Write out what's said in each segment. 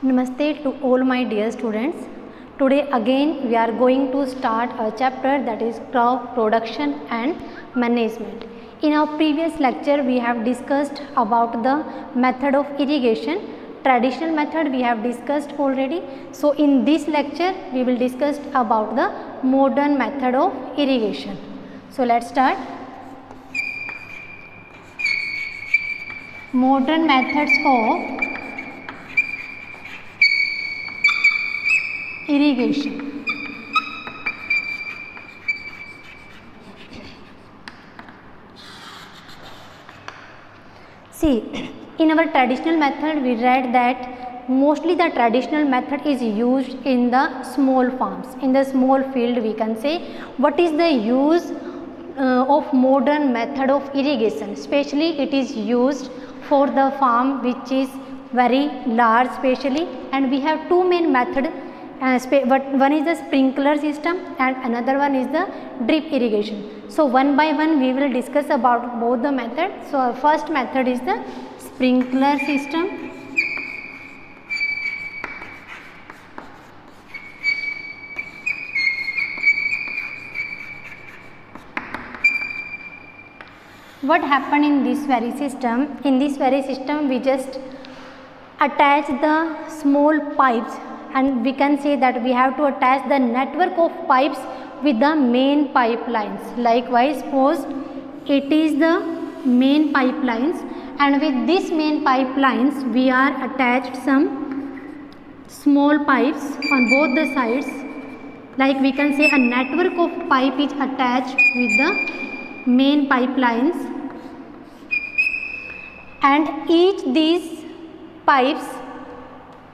Namaste to all my dear students. Today again we are going to start a chapter that is crop production and management. In our previous lecture we have discussed about the method of irrigation. Traditional method we have discussed already. So in this lecture we will discuss about the modern method of irrigation. So let's start. Modern methods of irrigation. See, in our traditional method we read that mostly the traditional method is used in the small farms. In the small field we can say what is the use of modern method of irrigation. Especially it is used for the farm which is very large specially, and we have two main methods. One is the sprinkler system and another one is the drip irrigation. So one by one we will discuss about both the methods. So our first method is the sprinkler system. What happened in this very system? In this very system we just attach the small pipes, and we can say that we have to attach the network of pipes with the main pipelines. Likewise, suppose it is the main pipelines, and with this main pipelines we are attached some small pipes on both the sides. Like we can say a network of pipe is attached with the main pipelines, and each these pipes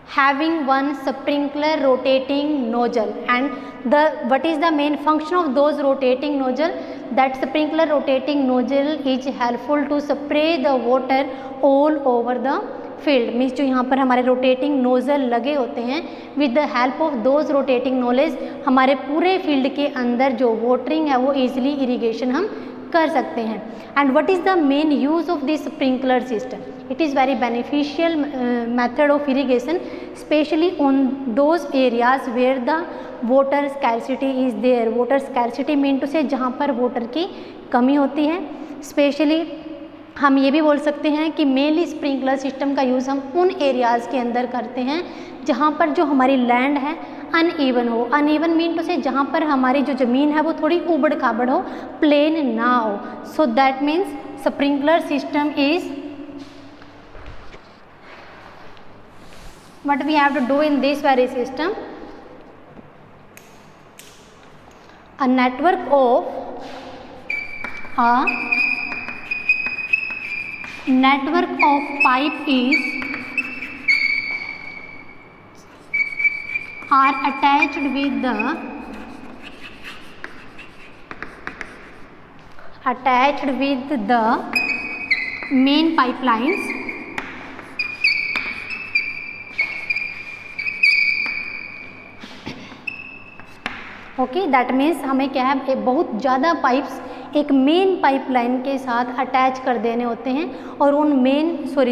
having one sprinkler rotating nozzle. And what is the main function of those rotating nozzle? That sprinkler rotating nozzle is helpful to spray the water all over the field. Means जो यहाँ पर हमारे rotating nozzle लगे होते हैं, with the help of those rotating knowledge हमारे पूरे field के अंदर जो वाटरिंग है वो ईजिली इरीगेशन हम कर सकते हैं. And what is the main use of this sprinkler system? It is very beneficial method of irrigation, especially on those areas where the water scarcity is there. Water scarcity mean to say जहाँ पर water की कमी होती है. Especially हम ये भी बोल सकते हैं कि मेनली स्प्रिंकलर सिस्टम का यूज़ हम उन एरियाज़ के अंदर करते हैं जहाँ पर जो हमारी लैंड है अनइवन हो. अनइवन मीन टू से जहाँ पर हमारी जो ज़मीन है वो थोड़ी उबड़ खाबड़ हो, प्लेन ना हो. So that means sprinkler system is what we have to do in this very system. A network of pipe are attached with the main pipelines. Okay, that means हमें क्या है, बहुत ज़्यादा पाइप्स एक मेन पाइपलाइन के साथ attach कर देने होते हैं, और उन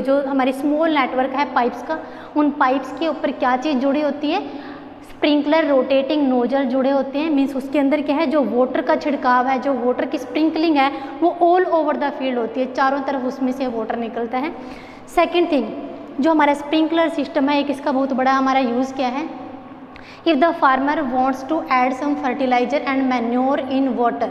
जो हमारी स्मॉल नेटवर्क है पाइप्स का, उन पाइप्स के ऊपर क्या चीज़ जुड़ी होती है? स्प्रिंकलर रोटेटिंग नोजल जुड़े होते हैं. मीन्स उसके अंदर क्या है, जो वाटर का छिड़काव है, जो वाटर की स्प्रिंकलिंग है वो ऑल ओवर द फील्ड होती है, चारों तरफ उसमें से वाटर निकलता है. सेकेंड थिंग, जो हमारा स्प्रिंकलर सिस्टम है एक इसका बहुत बड़ा हमारा यूज़ क्या है? If the farmer wants to add some fertilizer and manure in water,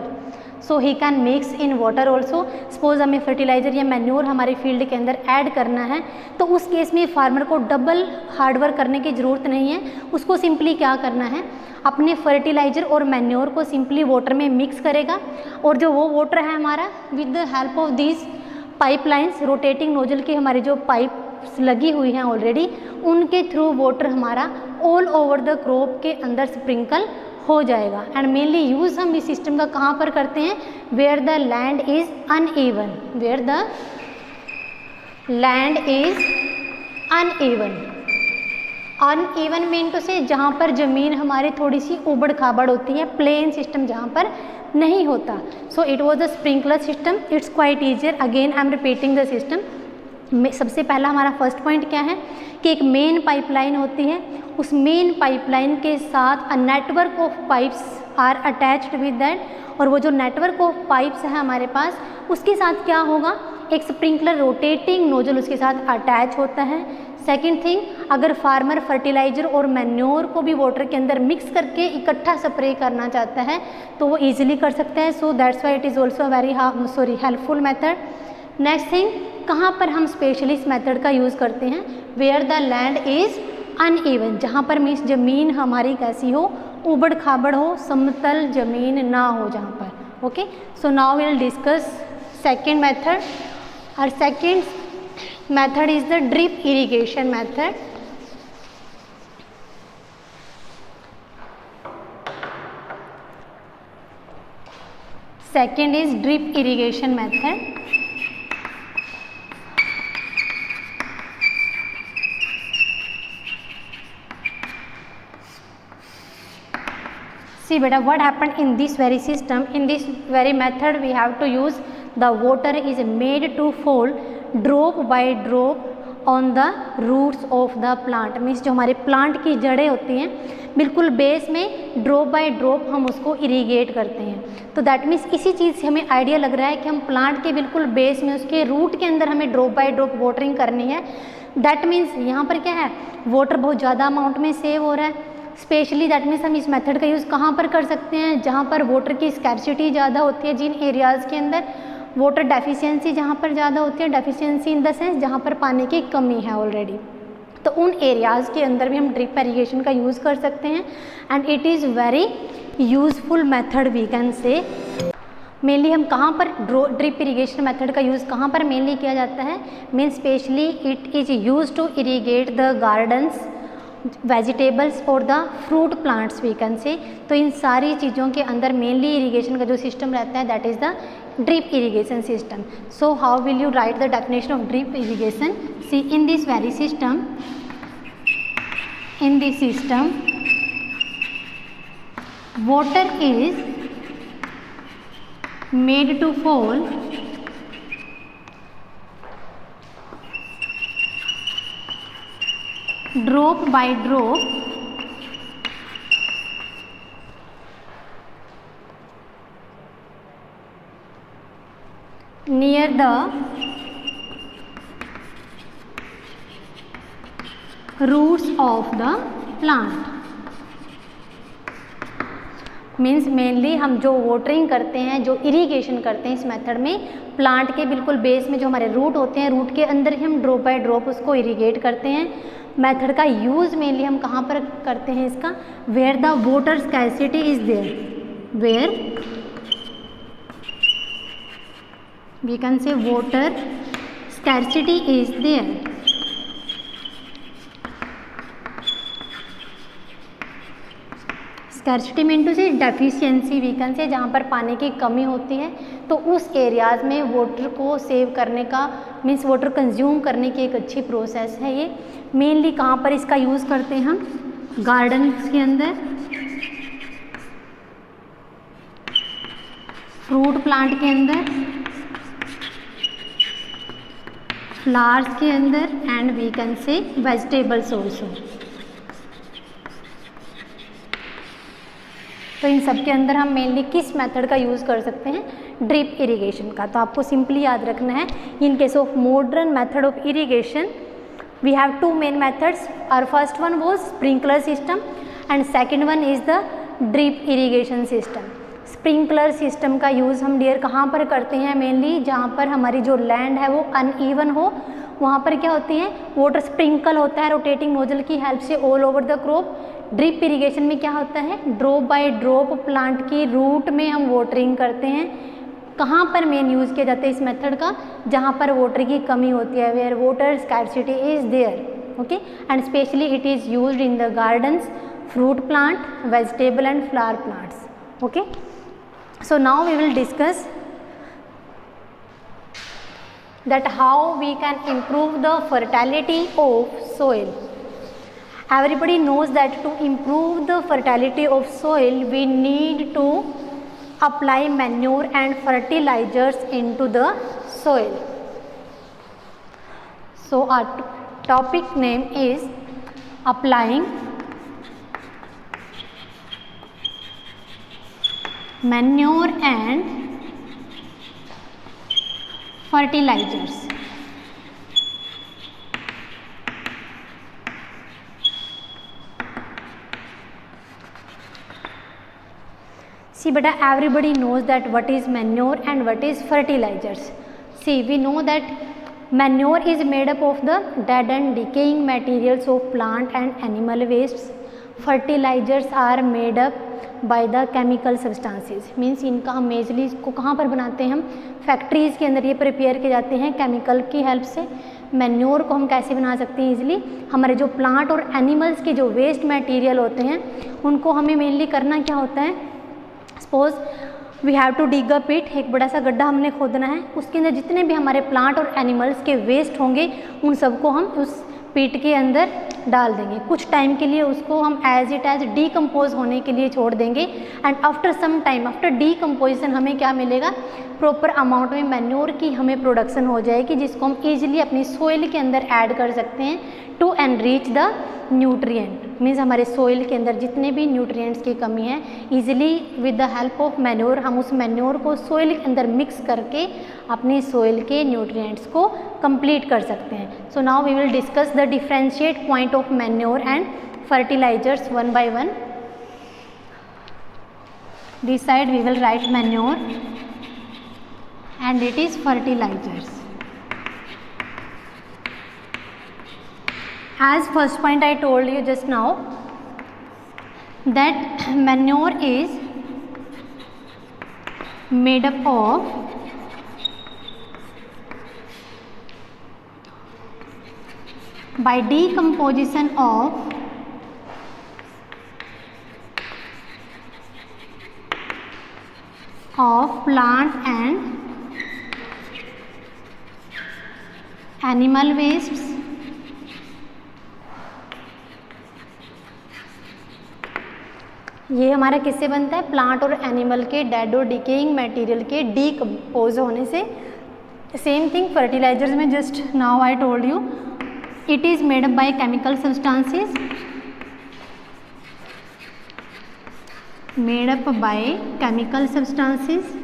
so he can mix in water also. Suppose हमें फर्टिलाइज़र या मैन्योर हमारे फील्ड के अंदर ऐड करना है, तो उस केस में फार्मर को डबल हार्डवर्क करने की ज़रूरत नहीं है. उसको सिंपली क्या करना है, अपने फर्टिलाइज़र और मैन्योर को सिंपली वाटर में मिक्स करेगा, और जो वो वाटर है हमारा with the help of this pipelines, rotating nozzle की हमारी जो पाइप लगी हुई हैं ऑलरेडी, उनके थ्रू वाटर हमारा ऑल ओवर द क्रॉप के अंदर स्प्रिंकल हो जाएगा. एंड मेनली यूज़ हम इस सिस्टम का कहाँ पर करते हैं? Where the land is uneven. Where the land is uneven. Uneven mean to say जहाँ पर ज़मीन हमारी थोड़ी सी उबड़ खाबड़ होती है, प्लेन सिस्टम जहाँ पर नहीं होता. So it was the sprinkler system. It's quite easier. Again I am repeating the system. सबसे पहला हमारा फर्स्ट पॉइंट क्या है कि एक मेन पाइपलाइन होती है, उस मेन पाइपलाइन के साथ a network of pipes are attached with that, और वो जो नेटवर्क ऑफ पाइप्स है हमारे पास उसके साथ क्या होगा, एक स्प्रिंकलर रोटेटिंग नोजल उसके साथ अटैच होता है। सेकेंड थिंग, अगर फार्मर फर्टिलाइजर और मैन्योर को भी वाटर के अंदर मिक्स करके इकट्ठा स्प्रे करना चाहता है तो वो ईजिली कर सकते हैं, सो that's why it is also very helpful method. Next thing, कहाँ पर हम स्पेशली इस मेथड का यूज़ करते हैं, where the land is uneven, जहाँ पर मीन्स ज़मीन हमारी कैसी हो, उबड़ खाबड़ हो, समतल ज़मीन ना हो जहाँ पर। Okay, so now we will discuss second method. और second method is the drip irrigation method. Second is drip irrigation method. See beta, what happened in this very system, in this very method we have to use the water is made to fall drop by drop on the roots of the plant, means जो हमारे plant की जड़ें होती हैं बिल्कुल base में drop by drop हम उसको इरीगेट करते हैं। तो दैट मीन्स इसी चीज़ से हमें आइडिया लग रहा है कि हम प्लांट के बिल्कुल बेस में उसके रूट के अंदर हमें ड्रॉप बाय ड्रॉप वाटरिंग करनी है। दैट मीन्स यहाँ पर क्या है, वाटर बहुत ज़्यादा अमाउंट में सेव हो रहा है। स्पेशली दैट मीन्स हम इस मेथड का यूज़ कहाँ पर कर सकते हैं, जहाँ पर वाटर की स्कैर्सिटी ज़्यादा होती है, जिन एरियाज़ के अंदर वाटर डेफिशिएंसी जहाँ पर ज़्यादा होती है, डेफिशिएंसी इन द सेंस जहाँ पर पानी की कमी है ऑलरेडी, तो उन एरियाज़ के अंदर भी हम ड्रिप इरीगेशन का यूज़ कर सकते हैं। And it is very useful method we can say. Mainly हम कहाँ पर ड्रिप इरीगेशन मेथड का यूज़ कहाँ पर मेनली किया जाता है, mean specially it is use to irrigate the gardens, vegetables और the fruit plants we can say. तो इन सारी चीज़ों के अंदर मेनली इरीगेशन का जो सिस्टम रहता है that is the drip irrigation system. So how will you write the definition of drip irrigation? See, in this very system, water is made to fall drop by drop near the roots of the plant. Means mainly हम जो watering करते हैं, जो irrigation करते हैं इस method में, plant के बिल्कुल बेस में जो हमारे रूट होते हैं, रूट के अंदर ही हम ड्रॉप बाय ड्रॉप उसको इरीगेट करते हैं। मेथड का यूज़ मेनली हम कहाँ पर करते हैं इसका, where the water scarcity is there, where we can say water scarcity is there. Scarcity mean to say deficiency we can say, जहाँ पर पानी की कमी होती है तो उस एरियाज़ में वाटर को सेव करने का मीन्स वाटर कंज्यूम करने की एक अच्छी प्रोसेस है ये। मेनली कहाँ पर इसका यूज़ करते हैं हम, गार्डन्स के अंदर, फ्रूट प्लांट के अंदर, फ्लावर्स के अंदर and we can say vegetables also. तो इन सब के अंदर हम मेनली किस मेथड का यूज़ कर सकते हैं, ड्रिप इरीगेशन का। तो आपको सिंपली याद रखना है, in case of modern method of irrigation we have two main methods. Our first one was sprinkler system and second one is the drip irrigation system. Sprinkler system का use हम डियर कहाँ पर करते हैं, मेनली जहाँ पर हमारी जो लैंड है वो अनइवन हो, वहाँ पर क्या होती है, वाटर स्प्रिंकल होता है रोटेटिंग नोजल की हेल्प से all over the crop. Drip irrigation में क्या होता है, ड्रॉप बाय ड्रॉप प्लांट की रूट में हम वाटरिंग करते हैं। कहाँ पर मेन यूज़ किया जाता है इस मेथड का, जहाँ पर वाटर की कमी होती है, where water scarcity is there. Okay, and specially it is used in the gardens, fruit plant, vegetable and flower plants. Okay, so now we will discuss that how we can improve the fertility of soil. Everybody knows that to improve the fertility of soil we need to apply manure and fertilizers into the soil. So our topic name is applying manure and fertilizers. See beta, everybody knows that what is manure and what is fertilizers. See, we know that manure is made up of the dead and decaying materials of plant and animal wastes. Fertilizers are made up by the chemical substances. Means इनका हम मेजली इसको कहाँ पर बनाते हैं, हम factories के अंदर ये प्रिपेयर किए जाते हैं केमिकल की हेल्प से. मैन्योर को हम कैसे बना सकते हैं इजीली, हमारे जो प्लांट और एनिमल्स के जो वेस्ट मटेरियल होते हैं उनको हमें मेनली करना क्या होता है. Suppose we have to dig a pit, एक बड़ा सा गड्ढा हमने खोदना है, उसके अंदर जितने भी हमारे प्लांट और एनिमल्स के वेस्ट होंगे उन सबको हम उस पिट के अंदर डाल देंगे. कुछ टाइम के लिए उसको हम एज इट एज डीकम्पोज होने के लिए छोड़ देंगे. And after some time, after decomposition हमें क्या मिलेगा, प्रॉपर अमाउंट में मैन्योर की हमें प्रोडक्शन हो जाएगी, जिसको हम ईजिली अपनी सोइल के अंदर ऐड कर सकते हैं to enrich the nutrient. Means हमारे सोइल के अंदर जितने भी न्यूट्रिएंट्स की कमी है, easily with the help of manure हम उस मैन्योर को सोइल के अंदर मिक्स करके अपनी सोइल के न्यूट्रिएंट्स को कंप्लीट कर सकते हैं. So now we will discuss the differentiate point of manure and fertilizers one by one. This side we will write manure and it is fertilizers. As first point I told you just now that manure is made up of by decomposition of plant and animal wastes ये हमारा किससे बनता है, plant और animal के dead और decaying material के decompose होने से. सेम थिंग फर्टिलाइजर्स में just now I told you it is made up by chemical substances, made up by chemical substances.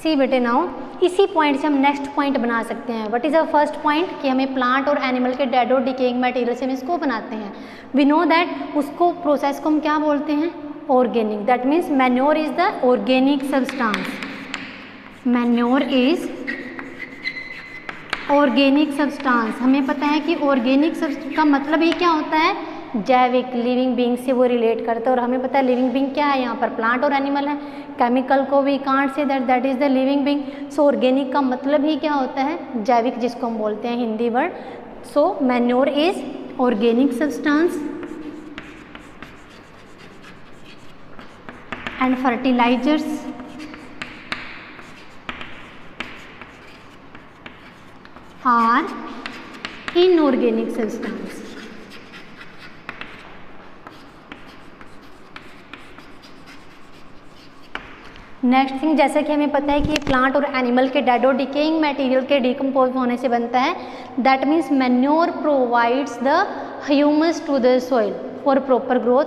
See बेटे नाउ इसी पॉइंट से हम नेक्स्ट पॉइंट बना सकते हैं. What is a first point कि हमें प्लांट और एनिमल के डेड और डिकेइंग मटेरियल से हम इसको बनाते हैं. वी नो दैट उसको प्रोसेस को हम क्या बोलते हैं, organic. That means manure is the organic substance. Manure is organic substance. हमें पता है कि ऑर्गेनिक का मतलब ही क्या होता है, जैविक, लिविंग बींग से वो रिलेट करता है. और हमें पता है लिविंग बींग क्या है, यहाँ पर प्लांट और एनिमल है. केमिकल को we can't say that is the living being. So organic का मतलब ही क्या होता है, जैविक, जिसको हम बोलते हैं Hindi word. So manure is organic substance and fertilizers are inorganic substance. Next thing, जैसा कि हमें पता है कि प्लांट और एनिमल के डेड और डिकेइंग मटेरियल के डिकम्पोज होने से बनता है. That means manure provides the humus to the soil for proper growth,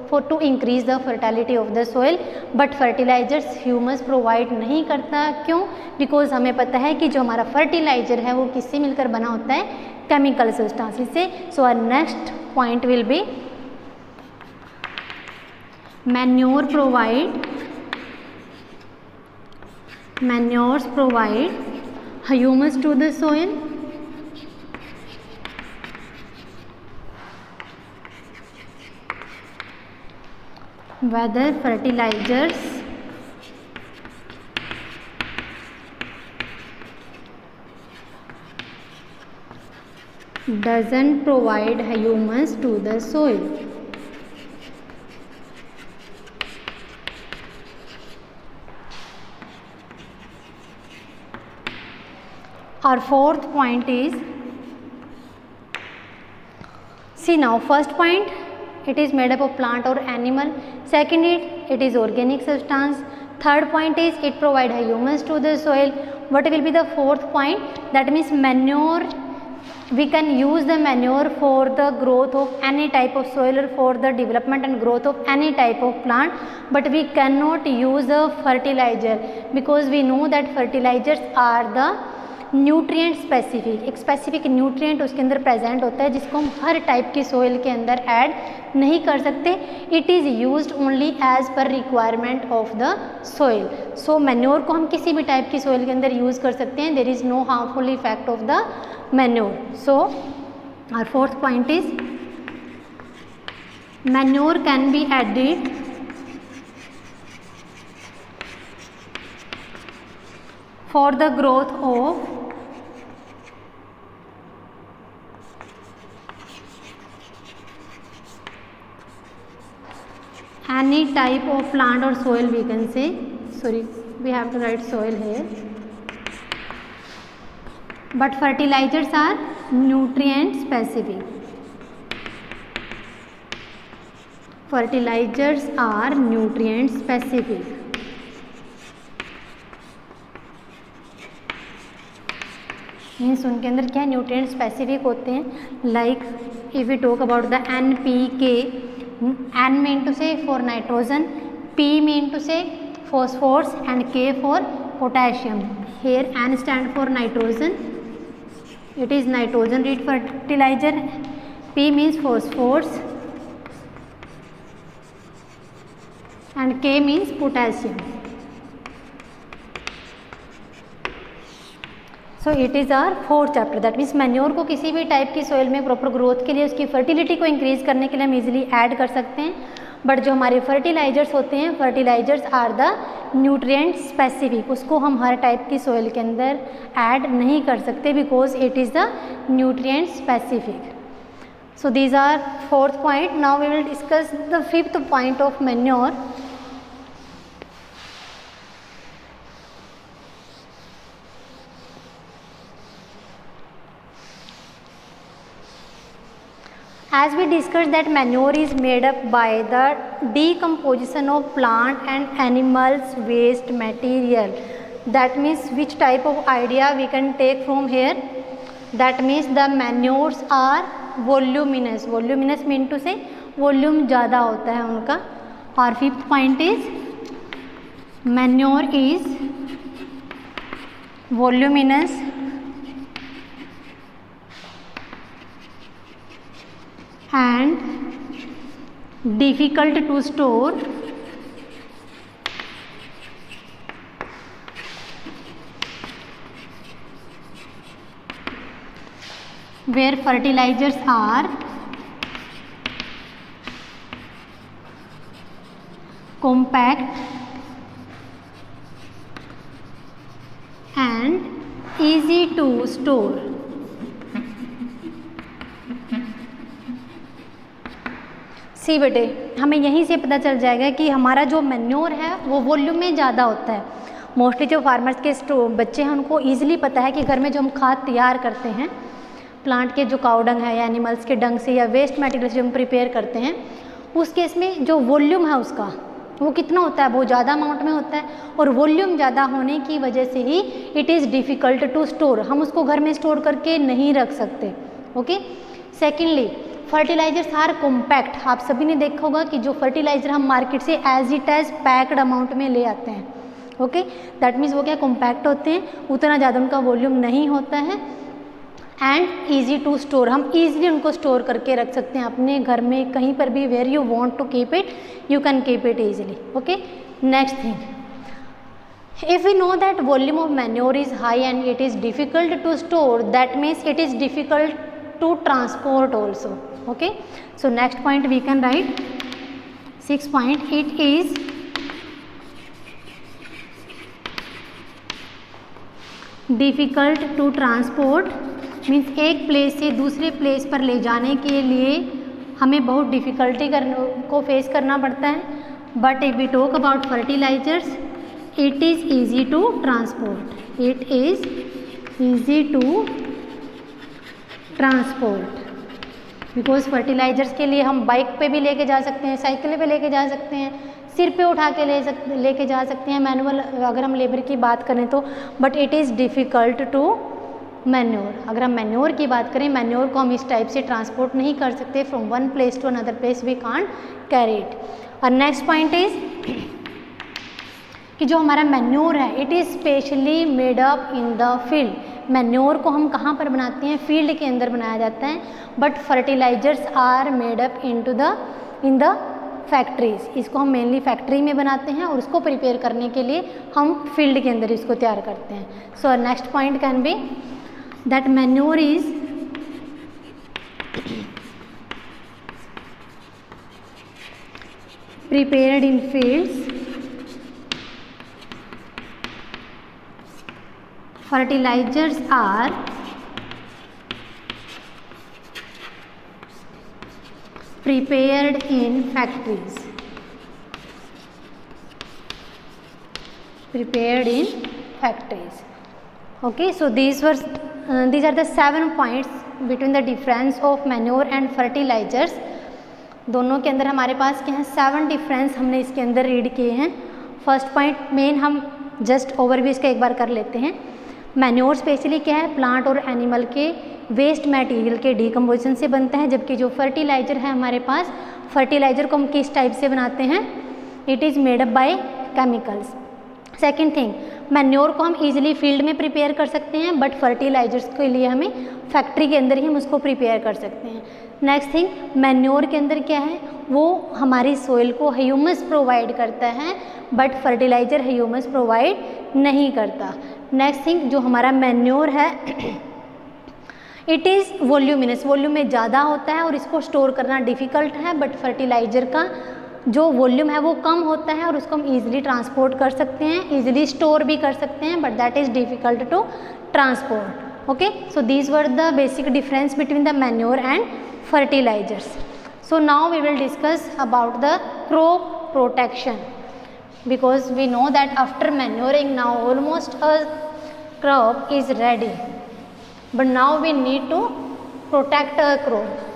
for to increase the fertility of the soil. But fertilizers humus provide नहीं करता. क्यों? बिकॉज हमें पता है कि जो हमारा फर्टिलाइजर है वो किससे मिलकर बना होता है, केमिकल सब्सटेंसेस से. So our next point will be manure manures provide humus to the soil, whether fertilizers doesn't provide humus to the soil. Our fourth point is, see now first point it is made up of plant or animal. Second it is organic substance. Third point is it provide humus to the soil. What will be the fourth point? That means manure. We can use the manure for the growth of any type of soil or for the development and growth of any type of plant, but we cannot use a fertilizer because we know that fertilizers are the nutrient specific. एक specific nutrient उसके अंदर present होता है जिसको हम हर type की soil के अंदर ऐड नहीं कर सकते. It is used only as per requirement of the soil. So manure को हम किसी भी टाइप की सोइल के अंदर यूज़ कर सकते हैं. There is no harmful effect of the manure. So our fourth point is manure can be added for the growth of any type of plant or soil. We can say, sorry, we have to write soil here, but fertilizers are nutrient specific. Fertilizers are nutrient specific. Means उनके अंदर क्या nutrient specific होते हैं. Like if we talk about the NPK, N mean to say for nitrogen, P mean to say phosphorus and K for potassium. Here N stand for nitrogen, it is nitrogen rich fertilizer. P means phosphorus and K means potassium. So it is our fourth chapter. That means manure को किसी भी type की soil में proper growth के लिए, उसकी fertility को increase करने के लिए हम इजीली ऐड कर सकते हैं. बट जो हमारे फर्टिलाइजर्स होते हैं, fertilizers are the nutrient specific. उसको हम हर टाइप की सोइल के अंदर ऐड नहीं कर सकते because it is the nutrient specific. So these are fourth point. Now we will discuss the fifth point of manure. As we discussed that manure is made up by the decomposition of plant and animals waste material. That means which type of idea we can take from here? That means the manures are voluminous. Voluminous mean to say volume ज़्यादा होता है उनका. और fifth point is manure is voluminous and difficult to store. Where fertilizers are compact and easy to store. सी बेटे, हमें यहीं से पता चल जाएगा कि हमारा जो मैन्योर है वो वॉल्यूम में ज़्यादा होता है. मोस्टली जो फार्मर्स के बच्चे हैं उनको ईजिली पता है कि घर में जो हम खाद तैयार करते हैं प्लांट के जो काउ डंग है या एनिमल्स के डंग से या वेस्ट मटेरियल से हम प्रिपेयर करते हैं, उस केस में जो वॉल्यूम है उसका वो कितना होता है, बहुत ज़्यादा अमाउंट में होता है. और वॉल्यूम ज़्यादा होने की वजह से ही it is difficult to store. हम उसको घर में स्टोर करके नहीं रख सकते. Okay. Secondly fertilisers are compact. आप सभी ने देखा होगा कि जो फर्टिलाइजर हम मार्केट से as it as packed amount में ले आते हैं. ओके. दैट मीन्स वो क्या कॉम्पैक्ट होते हैं, उतना ज़्यादा उनका वॉल्यूम नहीं होता है. And easy to store. हम ईजिली उनको स्टोर करके रख सकते हैं अपने घर में कहीं पर भी. Where you want to keep it you can keep it easily. Okay. Next thing, if we know that volume of manure is high and it is difficult to store, that means it is difficult to transport also. Okay. So next point we can write 6 point. It is difficult to transport. Means एक place से दूसरे place पर ले जाने के लिए हमें बहुत डिफ़िकल्टी को फेस करना पड़ता है. But if we talk about fertilizers, it is easy to transport. It is easy to transport because fertilizers के लिए हम बाइक पे भी लेके जा सकते हैं, साइकिल पे लेके जा सकते हैं, सिर पे उठा के लेके जा सकते हैं मैनुअल अगर हम लेबर की बात करें तो, but it is difficult to manure. अगर हम मैन्योर की बात करें, मैन्योर को हम इस टाइप से ट्रांसपोर्ट नहीं कर सकते, from one place to another place we can't carry it. और नेक्स्ट पॉइंट इज कि जो हमारा मैन्योर है it is specially made up in the field. Manure को हम कहाँ पर बनाते हैं, फील्ड के अंदर बनाया जाता है, but fertilizers are made up in the factories. इसको हम मेनली फैक्ट्री में बनाते हैं और उसको प्रिपेयर करने के लिए हम फील्ड के अंदर इसको तैयार करते हैं। So next point can be that manure is prepared in fields, fertilizers are prepared in factories, okay, so these are the 7 points between the difference of manure and fertilizers। दोनों के अंदर हमारे पास क्या है 7 डिफरेंस हमने इसके अंदर रीड किए हैं। फर्स्ट पॉइंट मेन हम जस्ट ओवरव्यू इसका एक बार कर लेते हैं। मैन्योर स्पेशली क्या है, प्लांट और एनिमल के वेस्ट मटेरियल के डिकम्पोजिशन से बनता है, जबकि जो फर्टिलाइजर है हमारे पास, फर्टिलाइजर को हम किस टाइप से बनाते हैं, it is made up bye chemicals. Second thing, manure को हम इजीली फील्ड में प्रिपेयर कर सकते हैं, बट फर्टिलाइजर्स के लिए हमें फैक्ट्री के अंदर ही हम उसको प्रिपेयर कर सकते हैं। नेक्स्ट थिंग, मैन्योर के अंदर क्या है, वो हमारी सोइल को ह्यूमस प्रोवाइड करता है, बट फर्टिलाइजर ह्यूमस प्रोवाइड नहीं करता। नेक्स्ट थिंग, जो हमारा मैन्योर है इट इज़ वॉल्यूमिनस, वॉल्यूम में ज़्यादा होता है और इसको स्टोर करना डिफ़िकल्ट है, बट फर्टिलाइजर का जो वॉल्यूम है वो कम होता है और उसको हम ईजिली ट्रांसपोर्ट कर सकते हैं, ईजिली स्टोर भी कर सकते हैं, but that is difficult to transport. Okay, so these were the basic difference between the manure and fertilizers. So now we will discuss about the crop protection, because we know that after manuring now almost a crop is ready, but now we need to protect a crop.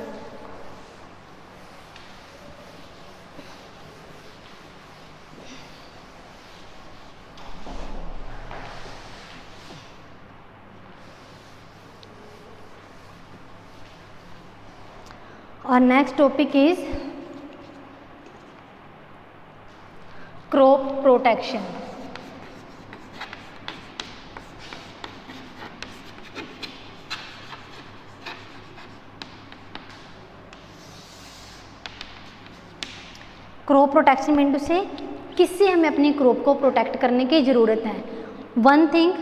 Our next topic is crop protection. Crop protection mean से किससे हमें अपनी crop को protect करने की ज़रूरत है। One thing,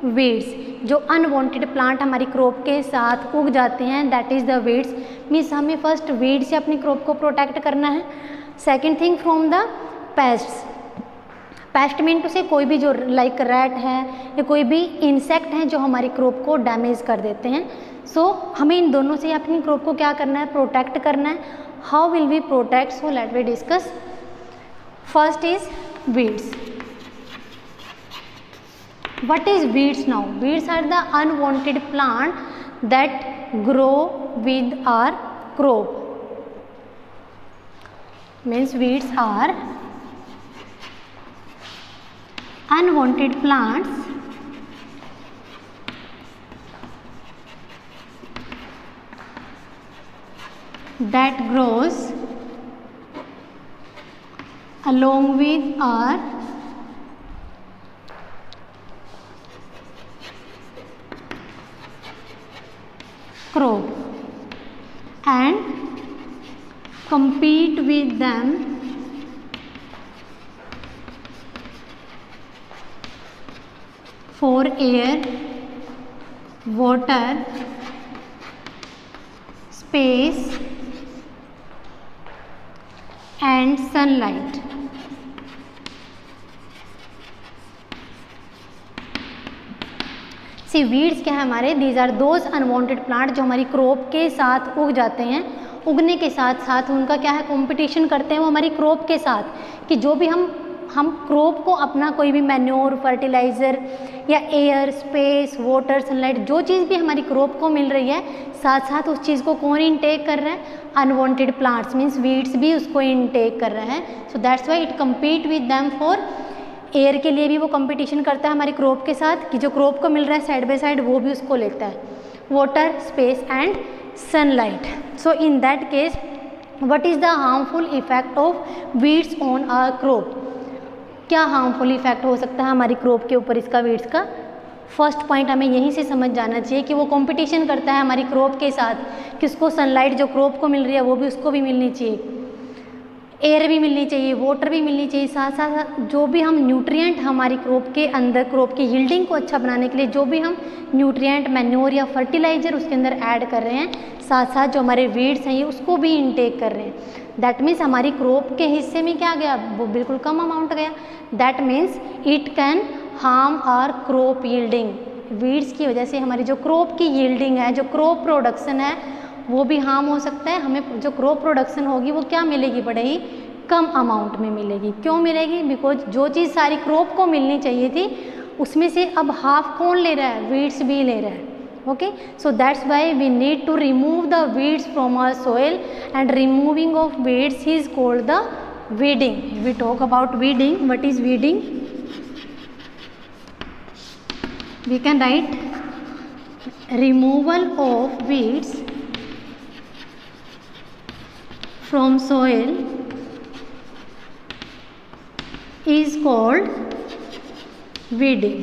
weeds, जो अनवांटेड प्लांट हमारी क्रॉप के साथ उग जाते हैं, that is the weeds. Means हमें फर्स्ट वीड से अपनी क्रॉप को प्रोटेक्ट करना है। Second thing, from the pests. Pest mean to say कोई भी जो लाइक रैट है या कोई भी इंसेक्ट हैं जो हमारी क्रॉप को डैमेज कर देते हैं। सो हमें इन दोनों से अपनी क्रॉप को क्या करना है, प्रोटेक्ट करना है। How will we protect, so let we discuss. First is weeds. What is weeds now? Weeds are the unwanted plant that grow with our crop. Means weeds are unwanted plants that grows along with our crop and compete with them for air, water, space and sunlight. See weeds क्या है हमारे, these are those unwanted plant जो हमारी crop के साथ उग जाते हैं। उगने के साथ साथ उनका क्या है, कंपटीशन करते हैं वो हमारी क्रॉप के साथ, कि जो भी हम हम क्रॉप को अपना कोई भी मैन्योर, फर्टिलाइज़र या एयर, स्पेस, वाटर, सनलाइट, जो चीज़ भी हमारी क्रॉप को मिल रही है, साथ साथ उस चीज़ को कौन इनटेक कर रहा है? अनवांटेड प्लांट्स मीन्स वीड्स भी उसको इनटेक कर रहे हैं। सो that's why it compete with them for air के लिए भी वो कंपटीशन करता है हमारी क्रॉप के साथ कि जो क्रॉप को मिल रहा है साइड बाय साइड वो भी उसको लेता है, water, space and sunlight. So in that case what is the harmful effect of weeds on our crop? क्या हार्मफुल इफेक्ट हो सकता है हमारी क्रॉप के ऊपर इसका, वीड्स का? फर्स्ट पॉइंट हमें यहीं से समझ जाना चाहिए कि वो कंपटीशन करता है हमारी क्रॉप के साथ कि उसको सनलाइट जो क्रॉप को मिल रही है वो भी उसको भी मिलनी चाहिए, एयर भी मिलनी चाहिए, वाटर भी मिलनी चाहिए, साथ साथ जो भी हम न्यूट्रिएंट हमारी क्रॉप के अंदर, क्रॉप की यील्डिंग को अच्छा बनाने के लिए जो भी हम न्यूट्रिएंट, मैन्योर या फर्टिलाइजर उसके अंदर ऐड कर रहे हैं, साथ साथ जो हमारे वीड्स हैं ये उसको भी इनटेक कर रहे हैं। दैट मीन्स हमारी क्रॉप के हिस्से में क्या गया? वो बिल्कुल कम अमाउंट गया। That means it can harm our crop yielding. Weeds की वजह से हमारी जो क्रॉप की यील्डिंग है, जो क्रॉप प्रोडक्शन है, वो भी हार्म हो सकता है। हमें जो क्रॉप प्रोडक्शन होगी वो क्या मिलेगी? बड़े ही कम अमाउंट में मिलेगी। क्यों मिलेगी? बिकॉज जो चीज़ सारी क्रॉप को मिलनी चाहिए थी उसमें से अब हाफ कौन ले रहा है? वीड्स भी ले रहा है। Okay, so that's why we need to remove the weeds from our soil and removing of weeds is called the weeding. We talk about weeding. What is weeding? We can write removal of weeds from soil is called weeding.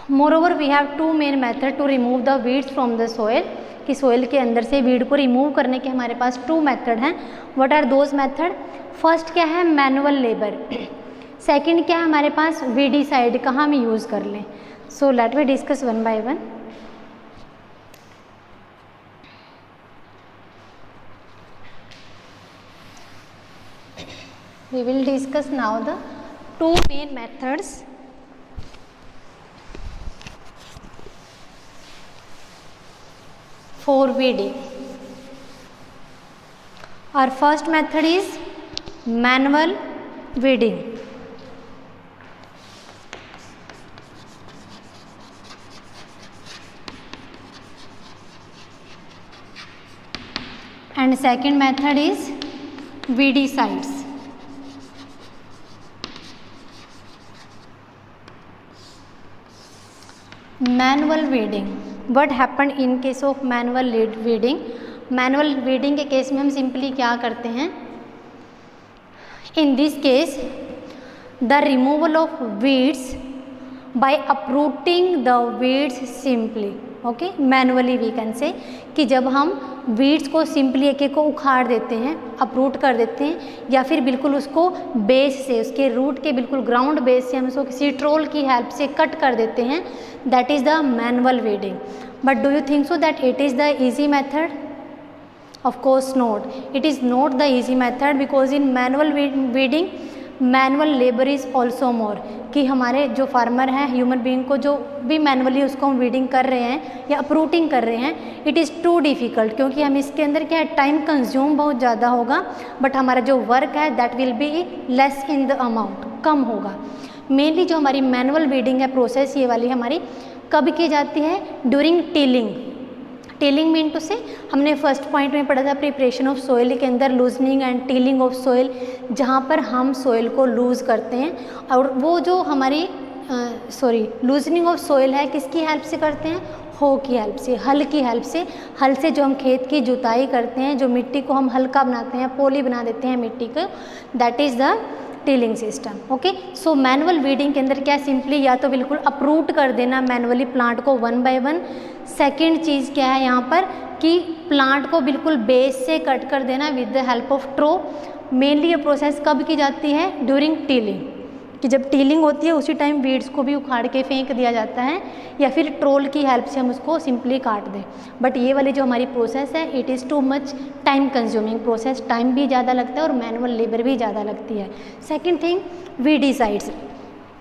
Moreover, we have two main methods to remove the weeds from the soil. कि soil के अंदर से weed को remove करने के हमारे पास two method हैं. What are those method? First क्या है? Manual labour. सेकंड क्या है हमारे पास? वीडीसाइड. कहाँ हम यूज़ कर लें? So let we discuss one by one. We will discuss now the two main methods for weeding. Our first method is manual weeding. And second method is weedicides. Manual weeding. What happened in case of manual weeding? Manual weeding के case में हम simply क्या करते हैं? In this case, the removal of weeds by uprooting the weeds simply. Okay, manually we can say कि जब हम weeds को सिंपली एक एक को उखाड़ देते हैं, अपरूट कर देते हैं, या फिर बिल्कुल उसको बेस से, उसके रूट के बिल्कुल ग्राउंड बेस से हम उसको किसी ट्रोल की हेल्प से कट कर देते हैं, that is the manual weeding. But do you think so that it is the easy method? Of course not. It is not the easy method because in manual weeding, manual labor is also more. कि हमारे जो farmer हैं, human being को जो भी manually उसको हम weeding कर रहे हैं या अपरूटिंग कर रहे हैं, इट इज़ टू डिफ़िकल्ट, क्योंकि हम इसके अंदर क्या है, टाइम कंज्यूम बहुत ज़्यादा होगा, बट हमारा जो वर्क है that will be less in the amount, कम होगा. मेनली जो हमारी मैनुअल वीडिंग है प्रोसेस, ये वाली हमारी कब की जाती है? During tilling. Tilling mean to say हमने फर्स्ट पॉइंट में पढ़ा था प्रिपरेशन ऑफ सोइल के अंदर loosening and tilling of soil, जहाँ पर हम सोइल को लूज़ करते हैं. और वो जो हमारी लूजनिंग ऑफ सोइल है किसकी हेल्प से करते हैं? हो की हेल्प से, हल की हेल्प से. हल से जो हम खेत की जुताई करते हैं, जो मिट्टी को हम हल्का बनाते हैं, पोली बना देते हैं मिट्टी को, that is the tilling system. Okay, so manual weeding के अंदर क्या, सिंपली या तो बिल्कुल अप्रूट कर देना मैनुअली प्लांट को वन बाय वन. सेकेंड चीज़ क्या है यहाँ पर कि प्लांट को बिल्कुल बेस से कट कर देना with the help of trowel. Mainly ये प्रोसेस कब की जाती है? ड्यूरिंग टीलिंग, कि जब टीलिंग होती है उसी टाइम वीड्स को भी उखाड़ के फेंक दिया जाता है, या फिर ट्रोल की हेल्प से हम उसको सिंपली काट दें. बट ये वाली जो हमारी प्रोसेस है it is too much time consuming process. Time भी ज़्यादा लगता है और मैनुअल लेबर भी ज़्यादा लगती है. Second thing, weedicides.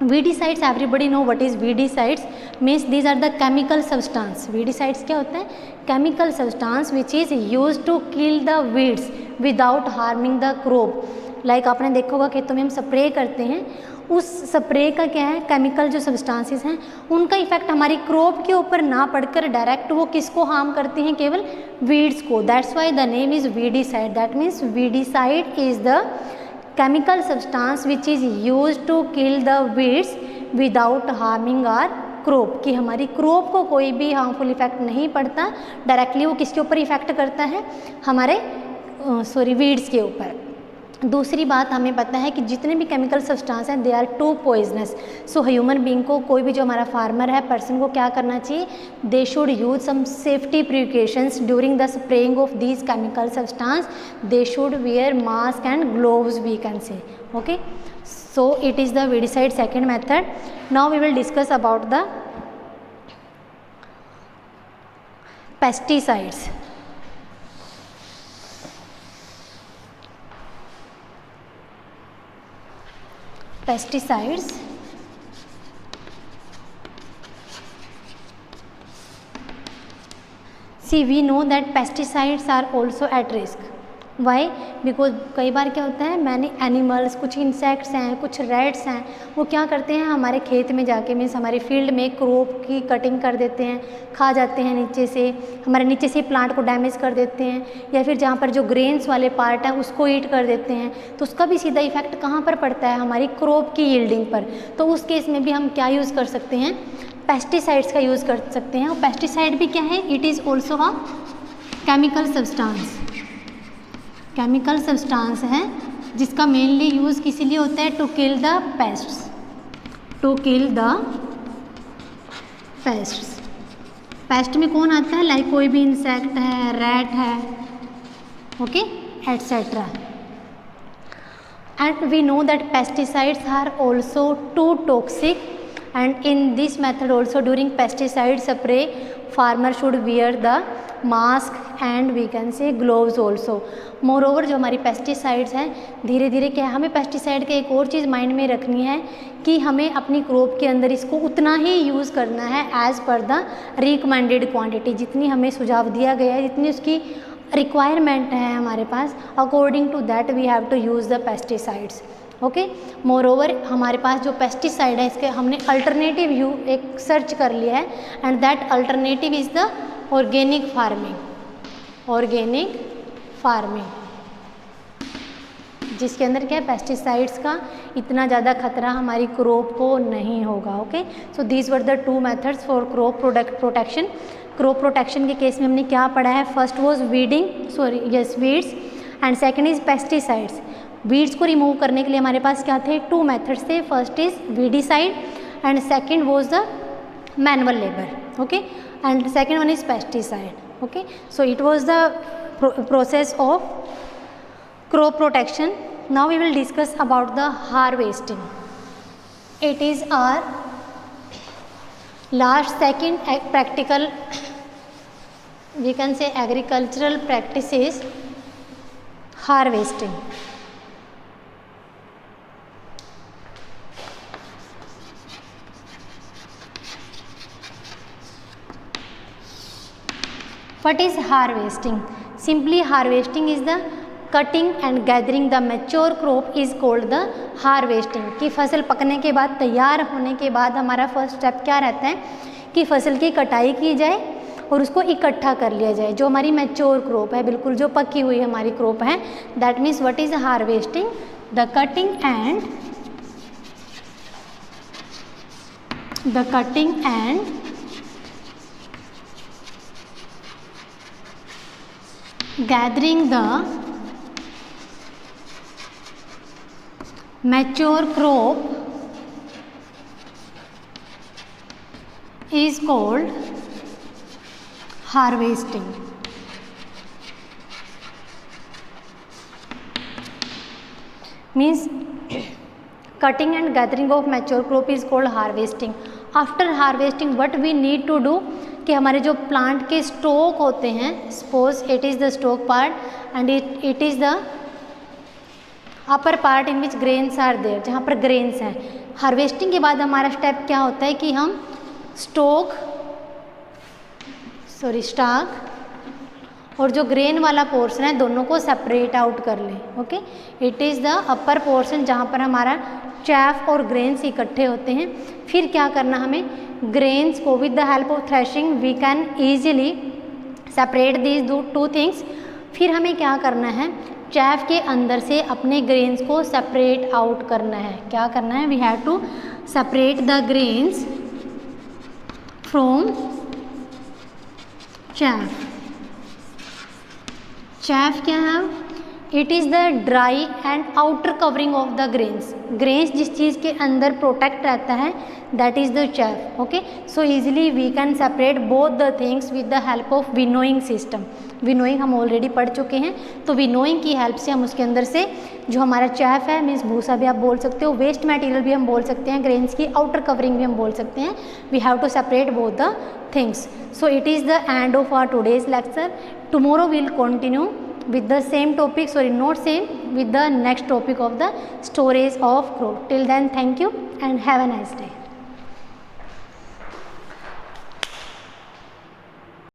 Weedicides, everybody know what is weedicides, means these are the chemical substance. Weedicides क्या होता है? Chemical substance which is use to kill the weeds without harming the crop. Like आपने देखा होगा खेतों में हम स्प्रे करते हैं, उस स्प्रे का क्या है, केमिकल जो सब्सटेंसेस हैं उनका इफेक्ट हमारी क्रॉप के ऊपर ना पड़कर डायरेक्ट वो किसको हार्म करते हैं? केवल वीड्स को। That's why the name is weedicide. That means weedicide is the chemical substance which is used to kill the weeds without harming our crop, कि हमारी क्रॉप को कोई भी हार्मफुल इफेक्ट नहीं पड़ता, डायरेक्टली वो किसके ऊपर इफेक्ट करता है? हमारे वीड्स के ऊपर। दूसरी बात हमें पता है कि जितने भी केमिकल सब्सटेंस हैं they are too poisonous. So human being को, कोई भी जो हमारा फार्मर है, पर्सन को क्या करना चाहिए? They should use some safety precautions during the spraying of these chemical substance. They should wear mask and gloves we can say. Okay, so it is the weedicide second method. Now we will discuss about the pesticides. Pesticides, see we know that pesticides are also at risk. Why? Because कई बार क्या होता है, मैंने animals, कुछ insects हैं, कुछ Reds हैं, वो क्या करते हैं हमारे खेत में जाके, मीन्स हमारे फील्ड में क्रॉप की कटिंग कर देते हैं, खा जाते हैं नीचे से, हमारे नीचे से प्लांट को डैमेज कर देते हैं, या फिर जहाँ पर जो ग्रेन्स वाले पार्ट हैं उसको ईट कर देते हैं। तो उसका भी सीधा इफेक्ट कहाँ पर पड़ता है? हमारी क्रॉप की यील्डिंग पर। तो उस केस में भी हम क्या यूज़ कर सकते हैं? पेस्टिसाइड्स का यूज़ कर सकते हैं। और पेस्टिसाइड भी क्या है? It is also a chemical substance. Chemical substance है जिसका मेनली यूज़ किस लिए होता है? To kill the pests, to kill the pests. Pest में कौन आता है? लाइक कोई भी इंसेक्ट है, रैट है, okay, etcetera. And we know that pesticides are also too toxic, and in this method also during pesticide spray farmer should wear the mask and we can say gloves also. moreover जो हमारी pesticides हैं, धीरे धीरे क्या है, हमें pesticide का एक और चीज़ माइंड में रखनी है कि हमें अपनी क्रॉप के अंदर इसको उतना ही यूज़ करना है as per the recommended quantity, जितनी हमें सुझाव दिया गया है, जितनी उसकी रिक्वायरमेंट है हमारे पास, according to that we have to use the pesticides. Okay, moreover हमारे पास जो पेस्टिसाइड है इसके हमने अल्टरनेटिव एक सर्च कर लिया है, and that alternative is the organic farming. Organic farming जिसके अंदर क्या है, पेस्टिसाइड्स का इतना ज़्यादा खतरा हमारी क्रॉप को नहीं होगा। Okay, so these were the two methods for crop protection. Crop protection के केस में हमने क्या पढ़ा है? First was weeds, and second is pesticides. Weeds को रिमूव करने के लिए हमारे पास क्या थे? टू मेथड्स थे। First is weedicide and second was the manual labour. Okay, and second one is pesticide. Okay, so it was the process of crop protection. Now we will discuss about the harvesting. It is our last second practical, we can say agricultural practices, harvesting. What is harvesting? Simply harvesting is the cutting and gathering the mature crop is called the harvesting. कि फसल पकने के बाद, तैयार होने के बाद हमारा फर्स्ट स्टेप क्या रहता है कि फसल की कटाई की जाए और उसको इकट्ठा कर लिया जाए। जो हमारी मैच्योर क्रॉप है, बिल्कुल जो पकी हुई हमारी क्रॉप है, that means what is harvesting? The cutting and gathering the mature crop is called harvesting. Means cutting and gathering of mature crop is called harvesting. After harvesting what we need to do कि हमारे जो plant के stalk होते हैं, suppose it is the stalk part and it is the upper part in which grains are there, जहाँ पर grains हैं। Harvesting के बाद हमारा स्टेप क्या होता है कि हम स्टॉक और जो ग्रेन वाला पोर्शन है दोनों को सेपरेट आउट कर लें। Okay, it is the upper portion जहाँ पर हमारा चैफ और ग्रेन्स इकट्ठे होते हैं। फिर क्या करना हमें, ग्रेन्स को with the help of threshing we can easily separate these two things. फिर हमें क्या करना है, चैफ के अंदर से अपने ग्रेन्स को सेपरेट आउट करना है। क्या करना है, we have to separate the grains from chaff. Chaff क्या है, it is the dry and outer covering of the grains. Grains जिस चीज़ के अंदर प्रोटेक्ट रहता है that is the chaff. Okay, so easily we can separate both the things with the help of winnowing system. Winnowing हम already पढ़ चुके हैं, तो विनोइंग की हेल्प से हम उसके अंदर से जो हमारा चैफ है, मीन्स भूसा भी आप बोल सकते हो, वेस्ट मटेरियल भी हम बोल सकते हैं, ग्रेन्स की आउटर कवरिंग भी हम बोल सकते हैं। We have to separate both the things. So it is the end of our today's lecture. Tomorrow will continue with the same topic, sorry not same, with the next topic of the storage of crude. Till then, thank you and have a nice day.